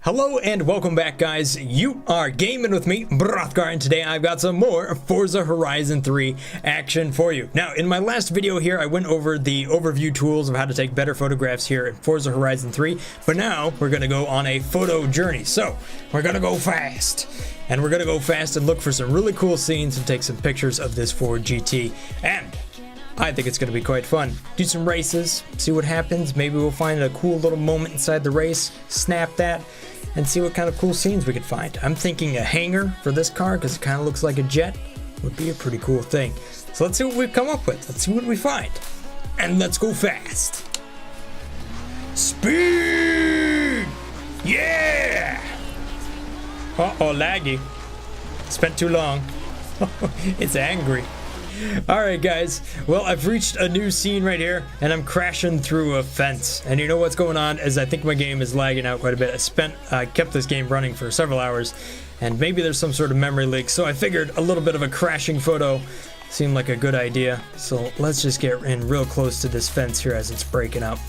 Hello and welcome back, guys. You are gaming with me, Brothgar, and today I've got some more Forza Horizon 3 action for you. Now, in my last video here, I went over the overview tools of how to take better photographs here in Forza Horizon 3, but now we're going to go on a photo journey. So, we're going to go fast. And we're going to go fast and look for some really cool scenes and take some pictures of this Ford GT. And I think it's going to be quite fun. Do some races, see what happens. Maybe we'll find a cool little moment inside the race, snap that, and see what kind of cool scenes we could find. I'm thinking a hangar for this car because it kind of looks like a jet would be a pretty cool thing. So let's see what we've come up with. Let's see what we find. And let's go fast. Speed! Yeah! Uh-oh, laggy. Spent too long. It's angry. Alright guys, well, I've reached a new scene right here and I'm crashing through a fence, and you know what's going on is I think my game is lagging out quite a bit. I kept this game running for several hours and maybe there's some sort of memory leak, so I figured a little bit of a crashing photo seemed like a good idea. So let's just get in real close to this fence here as it's breaking up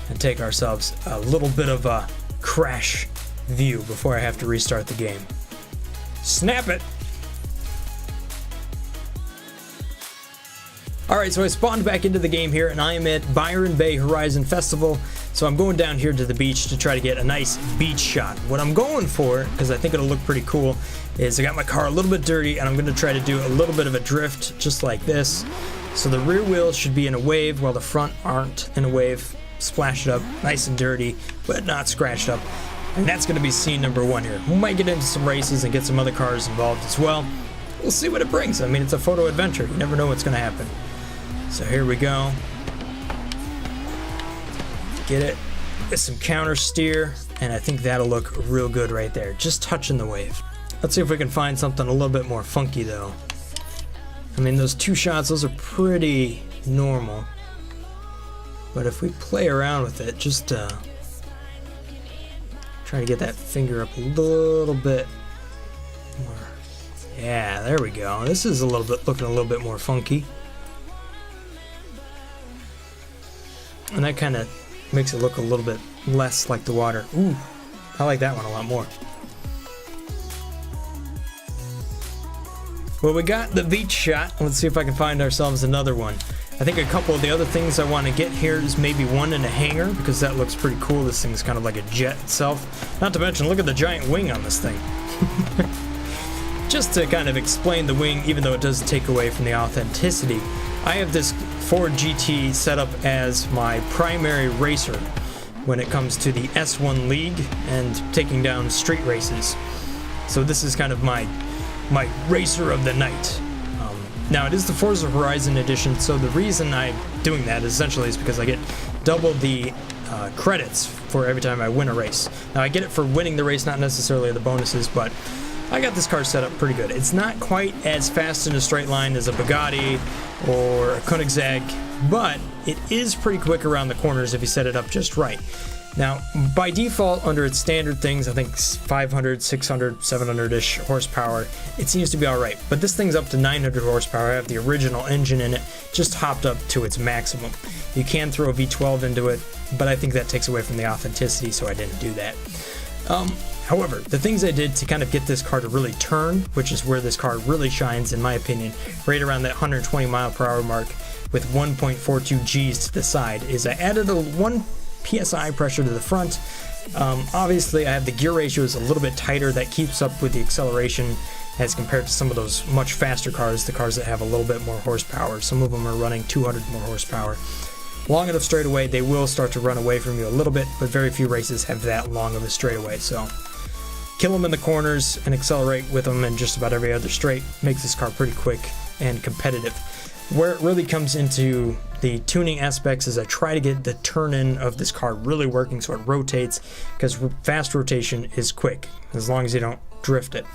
and take ourselves a little bit of a crash view before I have to restart the game. Snap it! Alright, so I spawned back into the game here and I am at Byron Bay Horizon Festival. So I'm going down here to the beach to try to get a nice beach shot. What I'm going for, because I think it'll look pretty cool, is I got my car a little bit dirty and I'm going to try to do a little bit of a drift just like this. So the rear wheels should be in a wave while the front aren't in a wave. Splash it up, nice and dirty, but not scratched up. And that's going to be scene number one here. We might get into some races and get some other cars involved as well. We'll see what it brings. I mean, it's a photo adventure. You never know what's going to happen. So here we go. Get it with some counter steer, and I think that'll look real good right there. Just touching the wave. Let's see if we can find something a little bit more funky though. I mean, those two shots, those are pretty normal. But if we play around with it, just try to get that finger up a little bit more. Yeah, there we go. This is looking a little bit more funky. And that kind of makes it look a little bit less like the water. Ooh, I like that one a lot more. Well, we got the beach shot. Let's see if I can find ourselves another one. I think a couple of the other things I want to get here is maybe one in a hangar, because that looks pretty cool. This thing's kind of like a jet itself. Not to mention, look at the giant wing on this thing. Just to kind of explain the wing, even though it does take away from the authenticity, I have this Ford GT set up as my primary racer when it comes to the S1 League and taking down street races. So this is kind of my racer of the night. Now it is the Forza Horizon edition, so the reason I'm doing that essentially is because I get double the credits for every time I win a race. Now I get it for winning the race, not necessarily the bonuses, but I got this car set up pretty good. It's not quite as fast in a straight line as a Bugatti or a Koenigsegg, but it is pretty quick around the corners if you set it up just right. Now, by default, under its standard things, I think 500, 600, 700-ish horsepower, it seems to be all right. But this thing's up to 900 horsepower. I have the original engine in it, just hopped up to its maximum. You can throw a V12 into it, but I think that takes away from the authenticity, so I didn't do that. However, the things I did to kind of get this car to really turn, which is where this car really shines in my opinion, right around that 120 mile per hour mark with 1.42 Gs to the side, is I added a 1 PSI pressure to the front. Obviously I have the gear ratio is a little bit tighter, that keeps up with the acceleration as compared to some of those much faster cars, the cars that have a little bit more horsepower. Some of them are running 200 more horsepower. Long enough straightaway, they will start to run away from you a little bit, but very few races have that long of a straightaway, so kill them in the corners and accelerate with them in just about every other straight makes this car pretty quick and competitive. Where it really comes into the tuning aspects is I try to get the turn-in of this car really working so it rotates, because fast rotation is quick, as long as you don't drift it.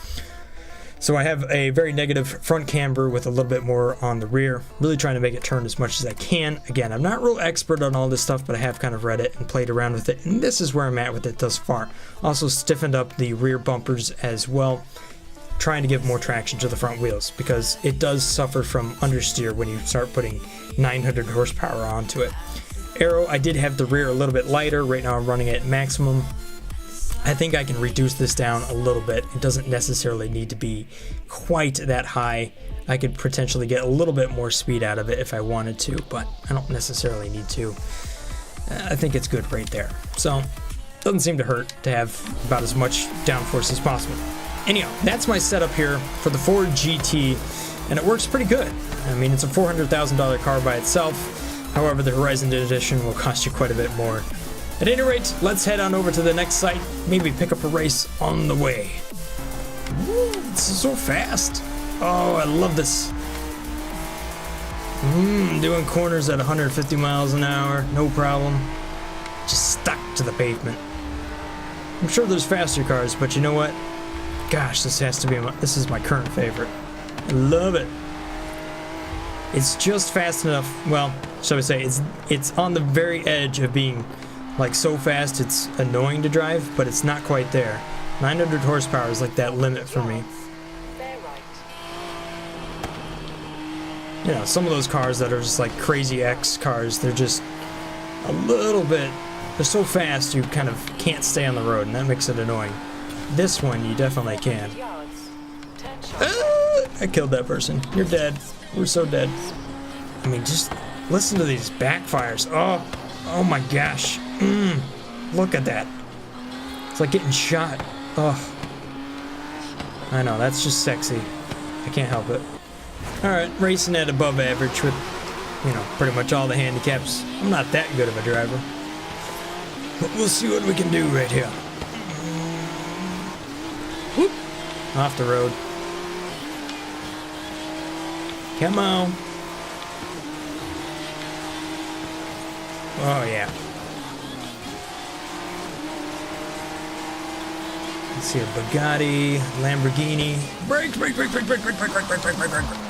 So I have a very negative front camber with a little bit more on the rear, really trying to make it turn as much as I can. Again, I'm not real expert on all this stuff, but I have kind of read it and played around with it, and this is where I'm at with it thus far. Also stiffened up the rear bumpers as well, trying to give more traction to the front wheels, because it does suffer from understeer when you start putting 900 horsepower onto it. Aero, I did have the rear a little bit lighter. Right now I'm running at maximum. I think I can reduce this down a little bit. It doesn't necessarily need to be quite that high. I could potentially get a little bit more speed out of it if I wanted to, but I don't necessarily need to. I think it's good right there. So, doesn't seem to hurt to have about as much downforce as possible. Anyhow, that's my setup here for the Ford GT, and it works pretty good. I mean, it's a $400,000 car by itself. However, the Horizon Edition will cost you quite a bit more. At any rate, let's head on over to the next site, maybe pick up a race on the way. Woo, this is so fast. Oh, I love this. Doing corners at 150 miles an hour, no problem. Just stuck to the pavement. I'm sure there's faster cars, but you know what? Gosh, this is my current favorite. I love it. It's just fast enough. Well, shall we say, it's on the very edge of being like so fast it's annoying to drive, but it's not quite there. 900 horsepower is like that limit for me. You know, some of those cars that are just like crazy X cars, they're just a little bit, they're so fast you kind of can't stay on the road, and that makes it annoying. This one, you definitely can. I killed that person. You're dead. We're so dead. I mean, just listen to these backfires. Oh my gosh. Look at that. It's like getting shot. Oh. I know, that's just sexy. I can't help it. Alright, racing at above average with, you know, pretty much all the handicaps. I'm not that good of a driver. But we'll see what we can do right here. Whoop. Off the road. Come on. Oh, yeah. Let's see, a Bugatti, Lamborghini. Brake.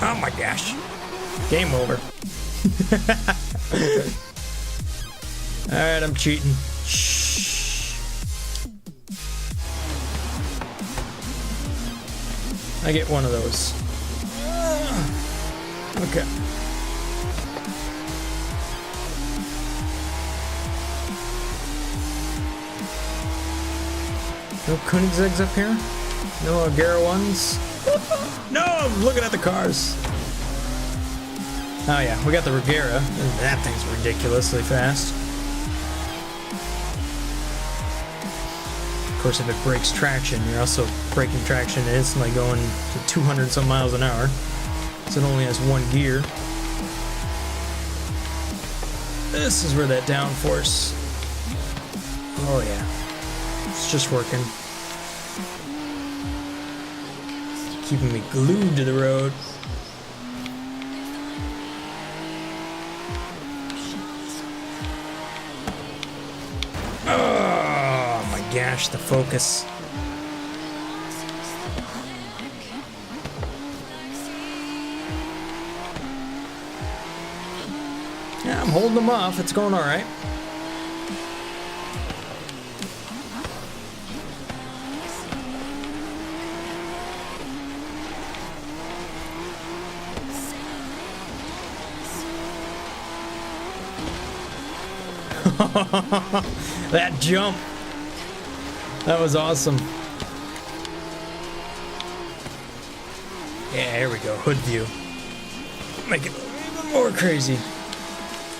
Oh my gosh. Game over. Alright, I'm cheating. Shh. I get one of those. Okay. No Koenigsegg's up here? No Agera ones? No, I'm looking at the cars. Oh yeah, we got the Regera. That thing's ridiculously fast. Of course, if it breaks traction, you're also breaking traction and instantly going to 200 some miles an hour. So it only has one gear. This is where that downforce. Oh yeah. It's just working. Keeping me glued to the road. Oh my gosh, the focus. Yeah, I'm holding them off. It's going all right. That jump. That was awesome. Yeah, here we go. Hood view. Make it even more crazy.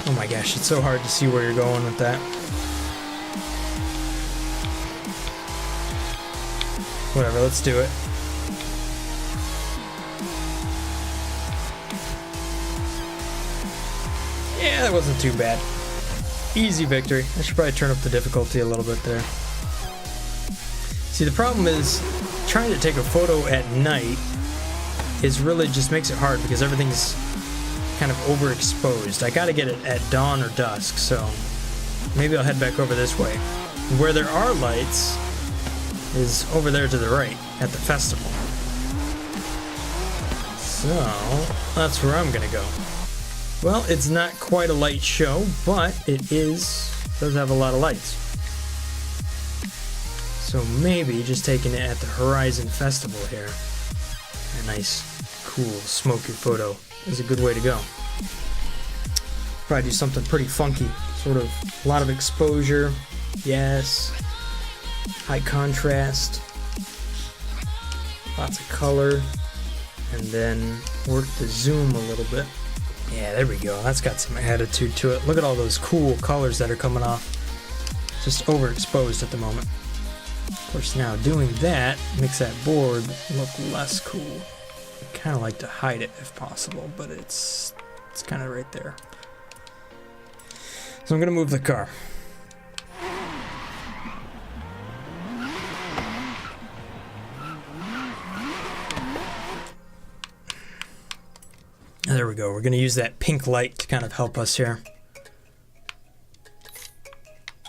Oh my gosh, it's so hard to see where you're going with that. Whatever, let's do it. Yeah, that wasn't too bad. Easy victory. I should probably turn up the difficulty a little bit there. See, the problem is trying to take a photo at night is really just makes it hard because everything's kind of overexposed. I gotta get it at dawn or dusk, so maybe I'll head back over this way. Where there are lights is over there to the right at the festival. So that's where I'm gonna go. Well, it's not quite a light show, but it does have a lot of lights. So maybe just taking it at the Horizon Festival here, a nice, cool, smoky photo is a good way to go. Probably do something pretty funky, sort of a lot of exposure. Yes. high contrast, lots of color, and then work the zoom a little bit. Yeah, there we go. That's got some attitude to it. Look at all those cool colors that are coming off. Just overexposed at the moment. Of course, now doing that makes that board look less cool. I kind of like to hide it if possible, but it's kind of right there. So I'm going to move the car. There we go. We're going to use that pink light to kind of help us here.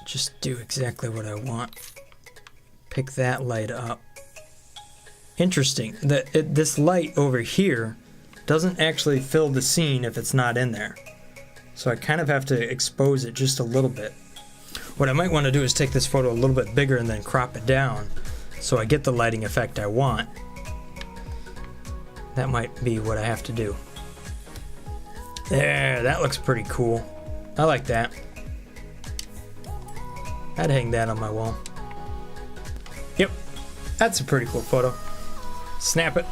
Just do exactly what I want. Pick that light up. Interesting that this light over here doesn't actually fill the scene if it's not in there. So I kind of have to expose it just a little bit. What I might want to do is take this photo a little bit bigger and then crop it down so I get the lighting effect I want. That might be what I have to do. There, that looks pretty cool. I like that. I'd hang that on my wall. Yep, that's a pretty cool photo. Snap it.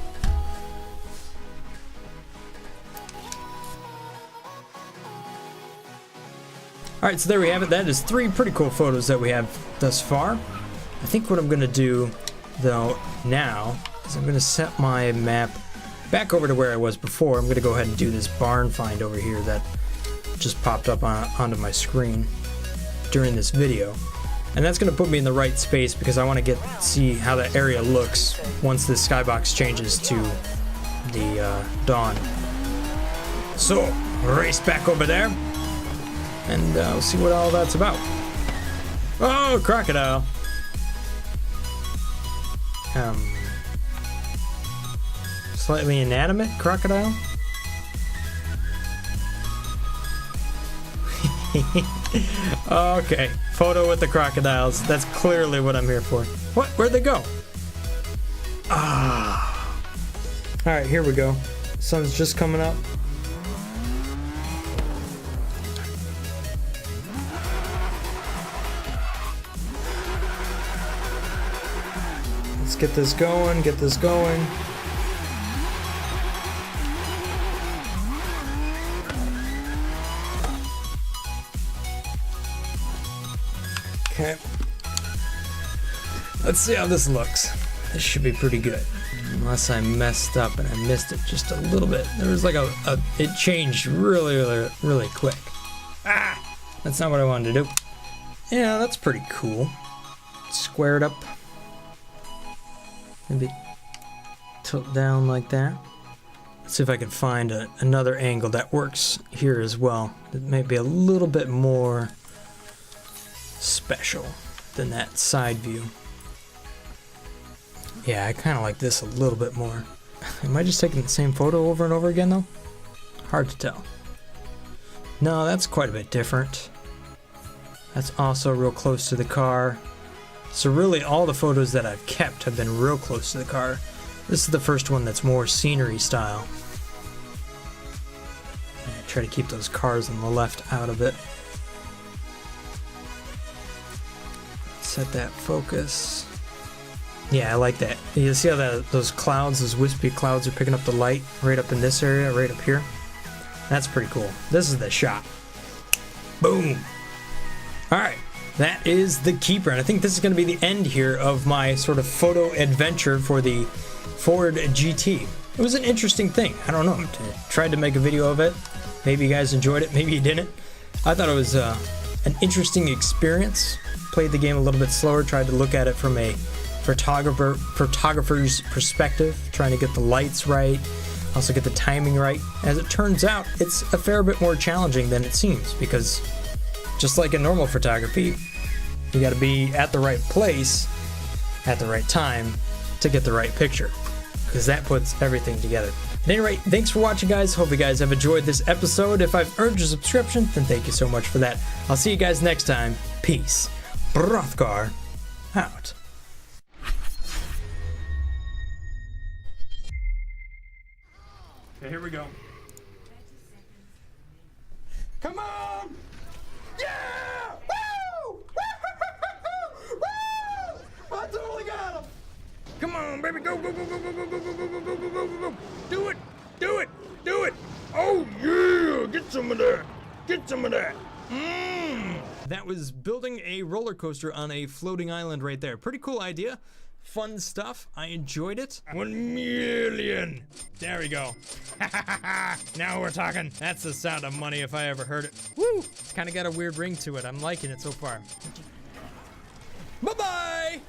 Alright, so there we have it. That is 3 pretty cool photos that we have thus far. I think what I'm going to do, though, now, is I'm going to set my map back over to where I was before. I'm going to go ahead and do this barn find over here that just popped up onto my screen during this video. And that's going to put me in the right space because I want to see how the area looks once this skybox changes to the dawn. So, race back over there, and we'll see what all that's about. Oh, crocodile! Slightly inanimate crocodile? Okay, photo with the crocodiles. That's clearly what I'm here for. What? Where'd they go? Ah. Alright, here we go. Sun's just coming up. Let's get this going, get this going. Okay. Let's see how this looks. This should be pretty good. Unless I messed up and I missed it just a little bit. There was like it changed really quick. Ah! That's not what I wanted to do. Yeah, that's pretty cool. Square it up. Maybe tilt down like that. Let's see if I can find another angle that works here as well. That may be a little bit more special than that side view. Yeah, I kind of like this a little bit more. Am I just taking the same photo over and over again though? Hard to tell. No, that's quite a bit different. That's also real close to the car. So really all the photos that I've kept have been real close to the car. This is the first one that's more scenery style. I try to keep those cars on the left out of it. Set that focus. Yeah, I like that. You see how those clouds, those wispy clouds are picking up the light right up in this area, right up here? That's pretty cool. This is the shot. Boom. Alright, that is the keeper. And I think this is going to be the end here of my sort of photo adventure for the Ford GT. It was an interesting thing. I don't know. I tried to make a video of it. Maybe you guys enjoyed it. Maybe you didn't. I thought it was an interesting experience. Played the game a little bit slower. Tried to look at it from a photographer's perspective. Trying to get the lights right. Also get the timing right. As it turns out, it's a fair bit more challenging than it seems. Because just like in normal photography, you got to be at the right place at the right time to get the right picture. Because that puts everything together. At any rate, thanks for watching, guys. Hope you guys have enjoyed this episode. If I've earned your subscription, then thank you so much for that. I'll see you guys next time. Peace. Brothgar out. Okay, here we go. Come on! Yeah! Woo! Woo! on, baby. Go, go, go, go, go, go, go, go, go, go, go, go, go, go. Do it. Do it. Do it. Oh, yeah. Get some of that. Get some of that. That was building a roller coaster on a floating island right there. Pretty cool idea. Fun stuff. I enjoyed it. 1 million. There we go. Now we're talking. That's the sound of money if I ever heard it. Woo! It's kind of got a weird ring to it. I'm liking it so far. Bye-bye!